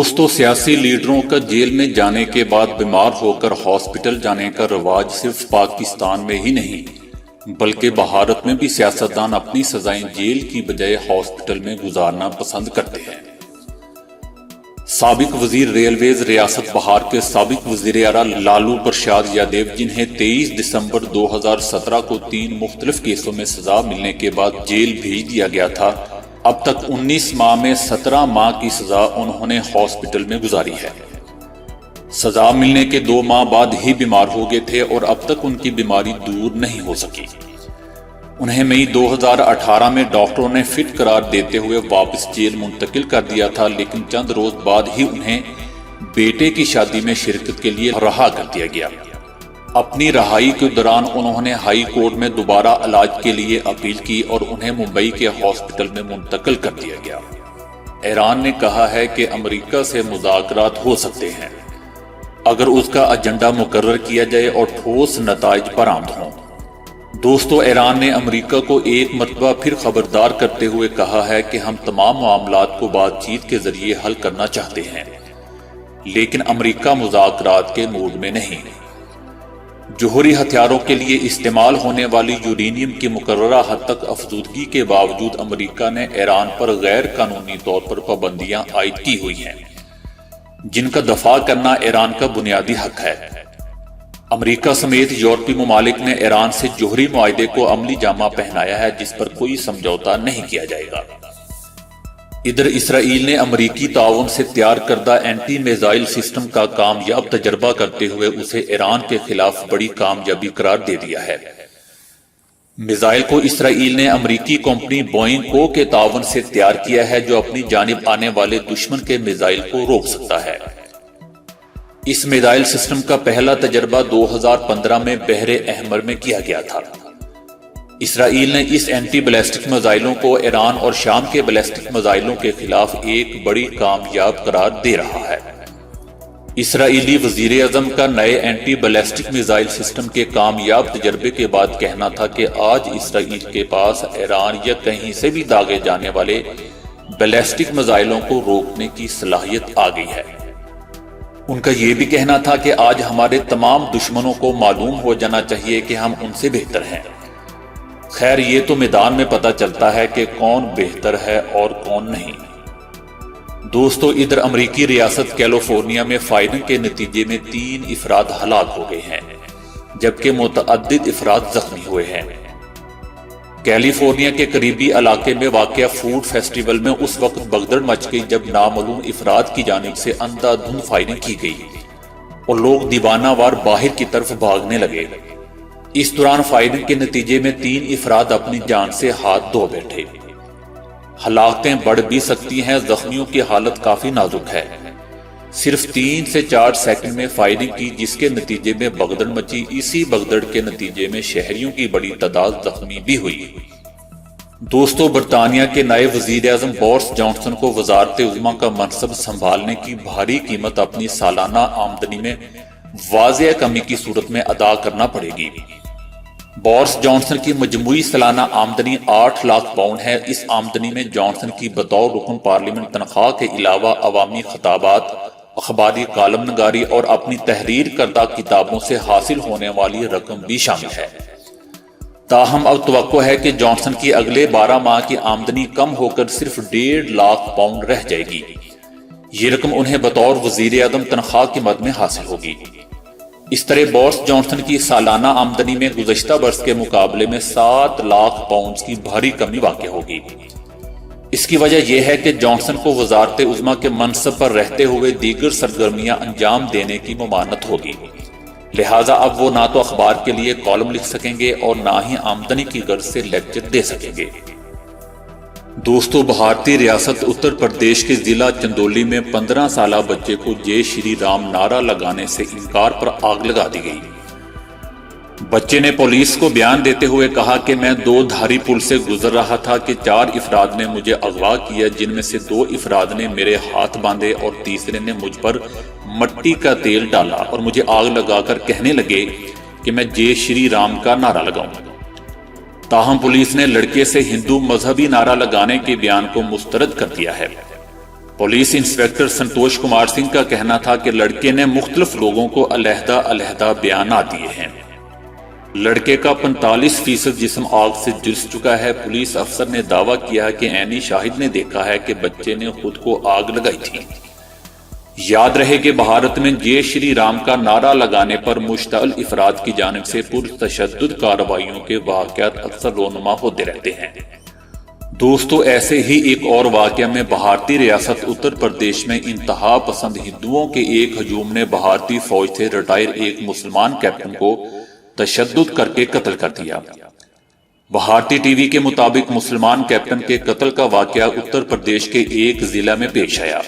دوستوں، سیاسی لیڈروں کا جیل میں جانے کے بعد بیمار ہو کر ہاسپٹل جانے کا رواج صرف پاکستان میں ہی نہیں بلکہ بھارت میں بھی سیاستدان اپنی سزائیں جیل کی بجائے ہاسپٹل میں گزارنا پسند کرتے ہیں۔ سابق وزیر ریلویز ریاست بہار کے سابق وزیر اعلیٰ لالو پرساد یادو، جنہیں 23 دسمبر 2017 کو 3 مختلف کیسوں میں سزا ملنے کے بعد جیل بھیج دیا گیا تھا، اب تک 19 ماہ میں 17 ماہ کی سزا انہوں نے ہاسپٹل میں گزاری ہے۔ سزا ملنے کے 2 ماہ بعد ہی بیمار ہو گئے تھے اور اب تک ان کی بیماری دور نہیں ہو سکی۔ انہیں مئی 2018 میں ڈاکٹروں نے فٹ قرار دیتے ہوئے واپس جیل منتقل کر دیا تھا، لیکن چند روز بعد ہی انہیں بیٹے کی شادی میں شرکت کے لیے رہا کر دیا گیا۔ اپنی رہائی کے دوران انہوں نے ہائی کورٹ میں دوبارہ علاج کے لیے اپیل کی اور انہیں ممبئی کے ہاسپٹل میں منتقل کر دیا گیا۔ ایران نے کہا ہے کہ امریکہ سے مذاکرات ہو سکتے ہیں اگر اس کا ایجنڈا مقرر کیا جائے اور ٹھوس نتائج برآمد ہوں۔ دوستو، ایران نے امریکہ کو ایک مرتبہ پھر خبردار کرتے ہوئے کہا ہے کہ ہم تمام معاملات کو بات چیت کے ذریعے حل کرنا چاہتے ہیں، لیکن امریکہ مذاکرات کے موڈ میں نہیں۔ جوہری ہتھیاروں کے لیے استعمال ہونے والی یورینیم کی مقررہ حد تک افزودگی کے باوجود امریکہ نے ایران پر غیر قانونی طور پر پابندیاں عائد کی ہوئی ہیں، جن کا دفاع کرنا ایران کا بنیادی حق ہے۔ امریکہ سمیت یورپی ممالک نے ایران سے جوہری معاہدے کو عملی جامہ پہنایا ہے، جس پر کوئی سمجھوتا نہیں کیا جائے گا۔ ادھر اسرائیل نے امریکی تعاون سے تیار کردہ اینٹی میزائل سسٹم کا کامیاب تجربہ کرتے ہوئے اسے ایران کے خلاف بڑی کامیابی قرار دے دیا ہے۔ میزائل کو اسرائیل نے امریکی کمپنی بوئنگ کو کے تعاون سے تیار کیا ہے، جو اپنی جانب آنے والے دشمن کے میزائل کو روک سکتا ہے۔ اس میزائل سسٹم کا پہلا تجربہ 2015 میں بحر احمر میں کیا گیا تھا۔ اسرائیل نے اس اینٹی بیلسٹک میزائلوں کو ایران اور شام کے بیلسٹک میزائلوں کے خلاف ایک بڑی کامیاب قرار دے رہا ہے۔ اسرائیلی وزیر اعظم کا نئے اینٹی بیلسٹک میزائل سسٹم کے کامیاب تجربے کے بعد کہنا تھا کہ آج اسرائیل کے پاس ایران یا کہیں سے بھی داغے جانے والے بیلسٹک میزائلوں کو روکنے کی صلاحیت آ گئی ہے۔ ان کا یہ بھی کہنا تھا کہ آج ہمارے تمام دشمنوں کو معلوم ہو جانا چاہیے کہ ہم ان سے بہتر ہیں۔ خیر، یہ تو میدان میں پتہ چلتا ہے کہ کون بہتر ہے اور کون نہیں۔ دوستو، ادھر امریکی ریاست کیلیفورنیا میں فائرنگ کے نتیجے میں 3 افراد ہلاک ہو گئے ہیں، جبکہ متعدد افراد زخمی ہوئے ہیں۔ کیلیفورنیا کے قریبی علاقے میں واقع فوڈ فیسٹیول میں اس وقت بھگدڑ مچ گئی جب نامعلوم افراد کی جانب سے اندھا دھند فائرنگ کی گئی اور لوگ دیوانہ وار باہر کی طرف بھاگنے لگے۔ اس دوران فائرنگ کے نتیجے میں 3 افراد اپنی جان سے ہاتھ دھو بیٹھے۔ ہلاکتیں بڑھ بھی سکتی ہیں، زخمیوں کی حالت کافی نازک ہے۔ صرف 3 سے 4 سیکنڈ میں فائرنگ کی، جس کے نتیجے میں بھگدڑ مچی۔ اسی بھگدڑ کے نتیجے میں شہریوں کی بڑی تعداد زخمی بھی ہوئی۔ دوستو، برطانیہ کے نئے وزیر اعظم بورس جانسن کو وزارت عظمیٰ کا منصب سنبھالنے کی بھاری قیمت اپنی سالانہ آمدنی میں واضح کمی کی صورت میں ادا کرنا پڑے گی۔ بورس جانسن کی مجموعی سالانہ آمدنی 8 لاکھ پاؤنڈ ہے۔ اس آمدنی میں جانسن کی بطور رکن پارلیمنٹ تنخواہ کے علاوہ عوامی خطابات، اخباری کالم نگاری اور اپنی تحریر کردہ کتابوں سے حاصل ہونے والی رقم بھی شامل ہے۔ تاہم اب توقع ہے کہ جانسن کی اگلے 12 ماہ کی آمدنی کم ہو کر صرف 1.5 لاکھ پاؤنڈ رہ جائے گی۔ یہ رقم انہیں بطور وزیر اعظم تنخواہ کی مد میں حاصل ہوگی۔ اس طرح بورس جانسن کی سالانہ آمدنی میں گزشتہ برس کے مقابلے میں 7 لاکھ پاؤنڈز کی بھاری کمی واقع ہوگی۔ اس کی وجہ یہ ہے کہ جانسن کو وزارت عظمیٰ کے منصب پر رہتے ہوئے دیگر سرگرمیاں انجام دینے کی ممانعت ہوگی، لہٰذا اب وہ نہ تو اخبار کے لیے کالم لکھ سکیں گے اور نہ ہی آمدنی کی غرض سے لیکچر دے سکیں گے۔ دوستو، بھارتی ریاست اتر پردیش کے ضلع چندولی میں 15 سالہ بچے کو جے شری رام نعرہ لگانے سے انکار پر آگ لگا دی گئی۔ بچے نے پولیس کو بیان دیتے ہوئے کہا کہ میں 2 دھاری پل سے گزر رہا تھا کہ 4 افراد نے مجھے اغوا کیا، جن میں سے 2 افراد نے میرے ہاتھ باندھے اور تیسرے نے مجھ پر مٹی کا تیل ڈالا اور مجھے آگ لگا کر کہنے لگے کہ میں جے شری رام کا نعرہ لگاؤں۔ تاہم پولیس نے لڑکے سے ہندو مذہبی نعرہ لگانے کے بیان کو مسترد کر دیا ہے۔ پولیس انسپکٹر سنتوش کمار سنگھ کا کہنا تھا کہ لڑکے نے مختلف لوگوں کو علیحدہ علیحدہ بیانات دیے ہیں۔ لڑکے کا 45% جسم آگ سے جلس چکا ہے۔ پولیس افسر نے دعویٰ کیا کہ عینی شاہد نے دیکھا ہے کہ بچے نے خود کو آگ لگائی تھی۔ یاد رہے کہ بھارت میں جے شری رام کا نعرہ لگانے پر مشتعل افراد کی جانب سے پرتشدد کارروائیوں کے واقعات اکثر رونما ہوتے رہتے ہیں۔ دوستو، ایسے ہی ایک اور واقعہ میں بھارتی ریاست اتر پردیش میں انتہا پسند ہندوؤں کے ایک ہجوم نے بھارتی فوج سے ریٹائر ایک مسلمان کیپٹن کو تشدد کر کے قتل کر دیا۔ بھارتی ٹی وی کے مطابق مسلمان کیپٹن کے قتل کا واقعہ اتر پردیش کے ایک ضلع میں پیش آیا۔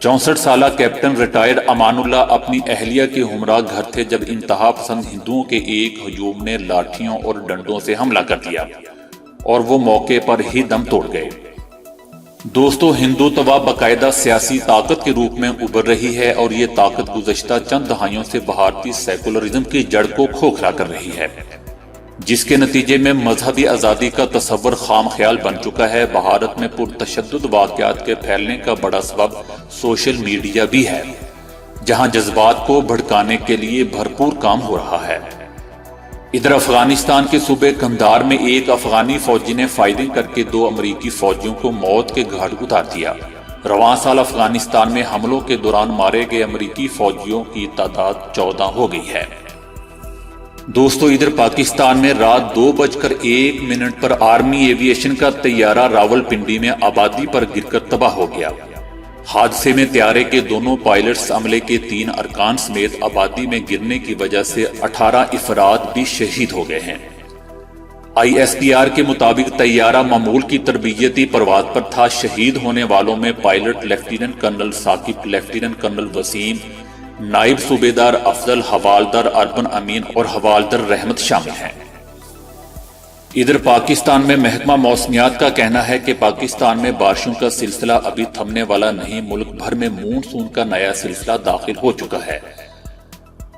64 سالہ کیپٹن ریٹائر امان اللہ اپنی اہلیہ کے ہمراہ گھر تھے جب انتہا پسند ہندوؤں کے ایک ہجوم نے لاٹھیوں اور ڈنڈوں سے حملہ کر دیا اور وہ موقع پر ہی دم توڑ گئے۔ دوستو، ہندوتوا باقاعدہ سیاسی طاقت کے روپ میں ابھر رہی ہے اور یہ طاقت گزشتہ چند دہائیوں سے بھارتی سیکولرزم کی جڑ کو کھوکھلا کر رہی ہے، جس کے نتیجے میں مذہبی آزادی کا تصور خام خیال بن چکا ہے۔ بھارت میں پرتشدد واقعات کے پھیلنے کا بڑا سبب سوشل میڈیا بھی ہے، جہاں جذبات کو بھڑکانے کے لیے بھرپور کام ہو رہا ہے۔ ادھر افغانستان کے صوبے قندھار میں ایک افغانی فوجی نے فائرنگ کر کے 2 امریکی فوجیوں کو موت کے گھاٹ اتار دیا۔ رواں سال افغانستان میں حملوں کے دوران مارے گئے امریکی فوجیوں کی تعداد 14 ہو گئی ہے۔ دوستو، ادھر پاکستان میں رات 2:01 پر آرمی ایویشن کا طیارہ راولپنڈی میں آبادی پر گر کر تباہ ہو گیا۔ حادثے میں طیارے کے دونوں پائلٹس، عملے کے 3 ارکان سمیت آبادی میں گرنے کی وجہ سے 18 افراد بھی شہید ہو گئے ہیں۔ ISPR کے مطابق طیارہ معمول کی تربیتی پرواز پر تھا۔ شہید ہونے والوں میں pilot lieutenant colonel Saqib, lieutenant colonel Waseem, نائب صوبیدار افضل، حوالدار اربن امین اور حوالدار رحمت شامل ہیں۔ ادھر پاکستان میں محکمہ موسمیات کا کہنا ہے کہ پاکستان میں بارشوں کا سلسلہ ابھی تھمنے والا نہیں۔ ملک بھر میں مونسون کا نیا سلسلہ داخل ہو چکا ہے۔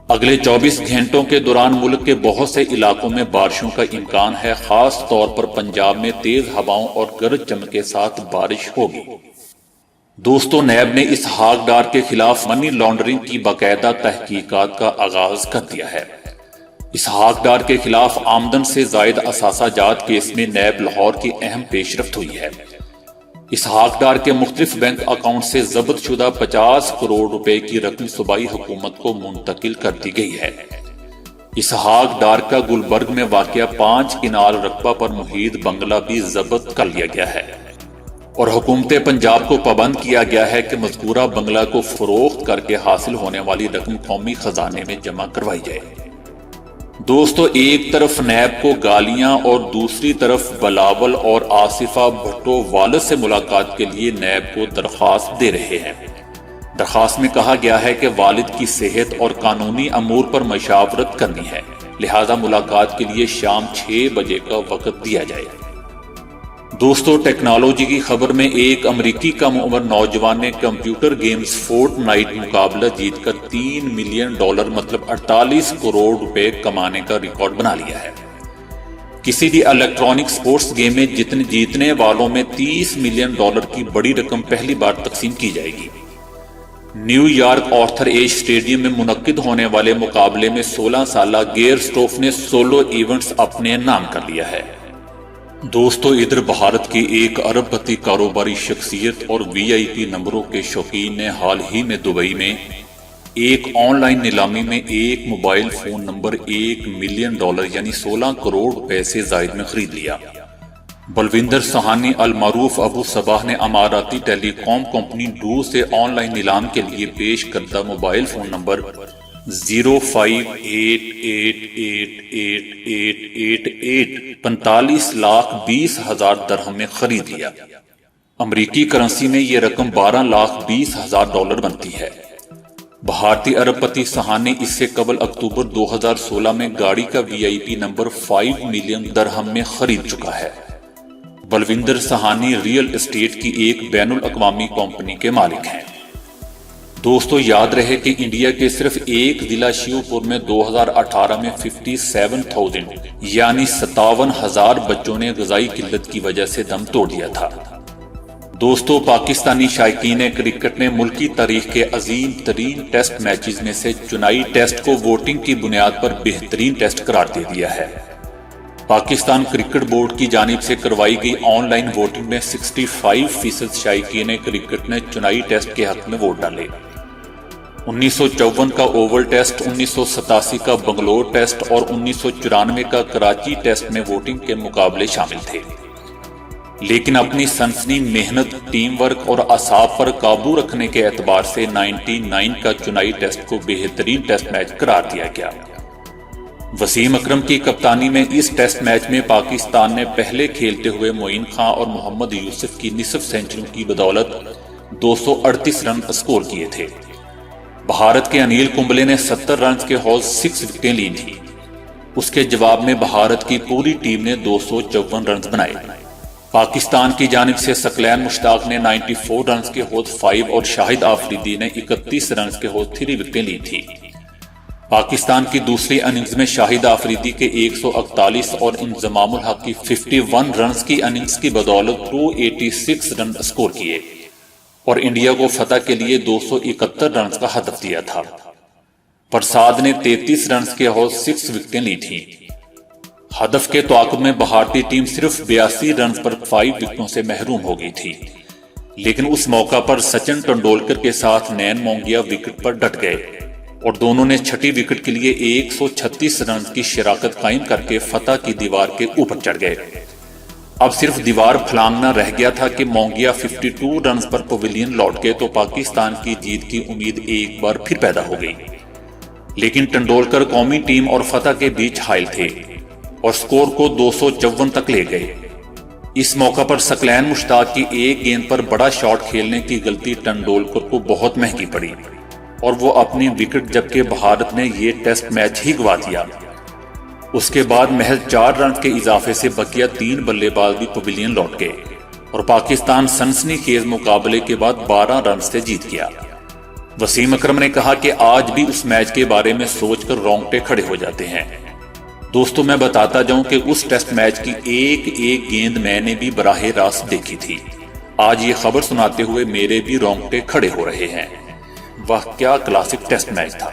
اگلے 24 گھنٹوں کے دوران ملک کے بہت سے علاقوں میں بارشوں کا امکان ہے، خاص طور پر پنجاب میں تیز ہواؤں اور گرج چمک کے ساتھ بارش ہوگی۔ دوستو، نیب نے اسحاق ڈار کے خلاف منی لانڈرنگ کی باقاعدہ تحقیقات کا آغاز کر دیا ہے۔ اسحاق ڈار کے خلاف آمدن سے زائد اثاثہ جات کیس میں نیب لاہور کی اہم پیش رفت ہوئی ہے۔ اسحاق ڈار کے مختلف بینک اکاؤنٹ سے ضبط شدہ 50 کروڑ روپے کی رقم صوبائی حکومت کو منتقل کر دی گئی ہے۔ اسحاق ڈار کا گلبرگ میں واقع 5 کنال رقبہ پر محیط بنگلہ بھی ضبط کر لیا گیا ہے اور حکومت پنجاب کو پابند کیا گیا ہے کہ مذکورہ بنگلہ کو فروخت کر کے حاصل ہونے والی رقم قومی خزانے میں جمع کروائی جائے۔ دوستو، ایک طرف نیب کو گالیاں اور دوسری طرف بلاول اور آصفہ بھٹو والد سے ملاقات کے لیے نیب کو درخواست دے رہے ہیں۔ درخواست میں کہا گیا ہے کہ والد کی صحت اور قانونی امور پر مشاورت کرنی ہے، لہذا ملاقات کے لیے شام 6 بجے کا وقت دیا جائے۔ دوستو، ٹیکنالوجی کی خبر میں ایک امریکی کم عمر نوجوان نے کمپیوٹر گیمز فورٹ نائٹ مقابلہ جیت کر $3 ملین مطلب 48 کروڑ روپے کمانے کا ریکارڈ بنا لیا ہے۔ کسی بھی الیکٹرانک سپورٹس گیم میں جیتنے والوں میں $30 ملین کی بڑی رقم پہلی بار تقسیم کی جائے گی۔ New York Arthur Ashe stadium میں منعقد ہونے والے مقابلے میں 16 سالہ گیر سٹوف نے سولو ایونٹس اپنے نام کر لیا ہے۔ دوستو، ادھر بھارت کی ایک ارب پتی کاروباری شخصیت اور VIP نمبروں کے شوقین نے حال ہی میں دبئی میں ایک آن لائن نیلامی میں ایک موبائل فون نمبر $1 ملین یعنی 16 کروڑ روپے سے زائد میں خرید لیا۔ بلوندر سہانی المعروف ابو صباح نے اماراتی ٹیلی کام کمپنی ڈو سے آن لائن نیلام کے لیے پیش کردہ موبائل فون نمبر 45 درہم میں خرید لیا۔ امریکی کرنسی میں یہ رقم $12,20,000 بنتی ہے۔ بھارتی ارب پتی سہانی اس سے قبل اکتوبر 2016 میں گاڑی کا VIP نمبر 5 ملین درہم میں خرید چکا ہے۔ بلوندر سہانی ریئل اسٹیٹ کی ایک بین الاقوامی کمپنی کے مالک ہیں۔ دوستو، یاد رہے کہ انڈیا کے صرف ایک ضلع شیو پور میں 2018 میں 57,000 یعنی 57,000 بچوں نے غذائی قلت کی وجہ سے دم توڑ دیا تھا۔ دوستو، پاکستانی شائقین کرکٹ نے ملکی تاریخ کے عظیم ترین ٹیسٹ میچز میں سے چنائی ٹیسٹ کو ووٹنگ کی بنیاد پر بہترین ٹیسٹ قرار دے دیا ہے۔ پاکستان کرکٹ بورڈ کی جانب سے کروائی گئی آن لائن ووٹنگ میں 65% شائقین کرکٹ نے چنائی ٹیسٹ کے حق میں ووٹ ڈالے۔ 1954 کا اوول ٹیسٹ، 1987 کا بنگلور ٹیسٹ اور 1994 کا کراچی ٹیسٹ میں ووٹنگ کے مقابلے شامل تھے، لیکن اپنی سنسنی محنت، ٹیم ورک اور اعصاب پر قابو رکھنے کے اعتبار سے 99 کا چنائی ٹیسٹ کو بہترین ٹیسٹ میچ قرار دیا گیا۔ وسیم اکرم کی کپتانی میں اس ٹیسٹ میچ میں پاکستان نے پہلے کھیلتے ہوئے معین خان اور محمد یوسف کی نصف سینچریوں کی بدولت 238 رن اسکور کیے تھے۔ بھارت کے انیل کمبلے نے 70 رنز کے حوض 6 وکٹیں لی تھیں۔ اس کے جواب میں بھارت کی پوری ٹیم نے 254 رنز بنائے۔ پاکستان کی جانب سے ثقلین مشتاق نے 94 رنز کے حوض 5 اور شاہد آفریدی نے 31 رنز کے حوض 3 وکٹیں لی تھی۔ پاکستان کی دوسری اننگز میں شاہد آفریدی کے 141 اور انضمام الحق کی 51 رنز کی اننگز کی بدولت 286 رن اسکور کیے اور انڈیا کو فتح کے لیے 271 رنز کا ہدف دیا تھا۔ پرساد نے 33 رنز کے حوض 6 وکٹیں لی تھیں۔ ہدف کے تعاقب میں بھارتی ٹیم صرف 82 رنز پر 5 وکٹوں سے محروم ہو گئی تھی، لیکن اس موقع پر سچن ٹنڈولکر کے ساتھ نین مونگیا وکٹ پر ڈٹ گئے اور دونوں نے چھٹی وکٹ کے لیے 136 رنز کی شراکت قائم کر کے فتح کی دیوار کے اوپر چڑھ گئے۔ اب صرف دیوار پھلانگنا رہ گیا تھا کہ مونگیا 52 رنز پر پویلین لوٹ گئے تو پاکستان کی جیت کی امید ایک بار پھر پیدا ہو گئی، لیکن ٹنڈولکر قومی ٹیم اور فتح کے بیچ حائل تھے اور سکور کو 254 تک لے گئے۔ اس موقع پر ثقلین مشتاق کی ایک گیند پر بڑا شاٹ کھیلنے کی غلطی ٹنڈولکر کو بہت مہنگی پڑی اور وہ اپنی وکٹ، جبکہ بھارت نے یہ ٹیسٹ میچ ہی گوا دیا۔ اس کے بعد محض 4 رنز کے اضافے سے بقیہ 3 بلے باز بھی پویلین لوٹ گئے اور پاکستان سنسنی خیز مقابلے کے بعد 12 رنز سے جیت گیا۔ وسیم اکرم نے کہا کہ آج بھی اس میچ کے بارے میں سوچ کر رونگٹے کھڑے ہو جاتے ہیں۔ دوستو، میں بتاتا جاؤں کہ اس ٹیسٹ میچ کی ایک گیند میں نے بھی براہ راست دیکھی تھی۔ آج یہ خبر سناتے ہوئے میرے بھی رونگٹے کھڑے ہو رہے ہیں۔ واہ، کیا کلاسک ٹیسٹ میچ تھا۔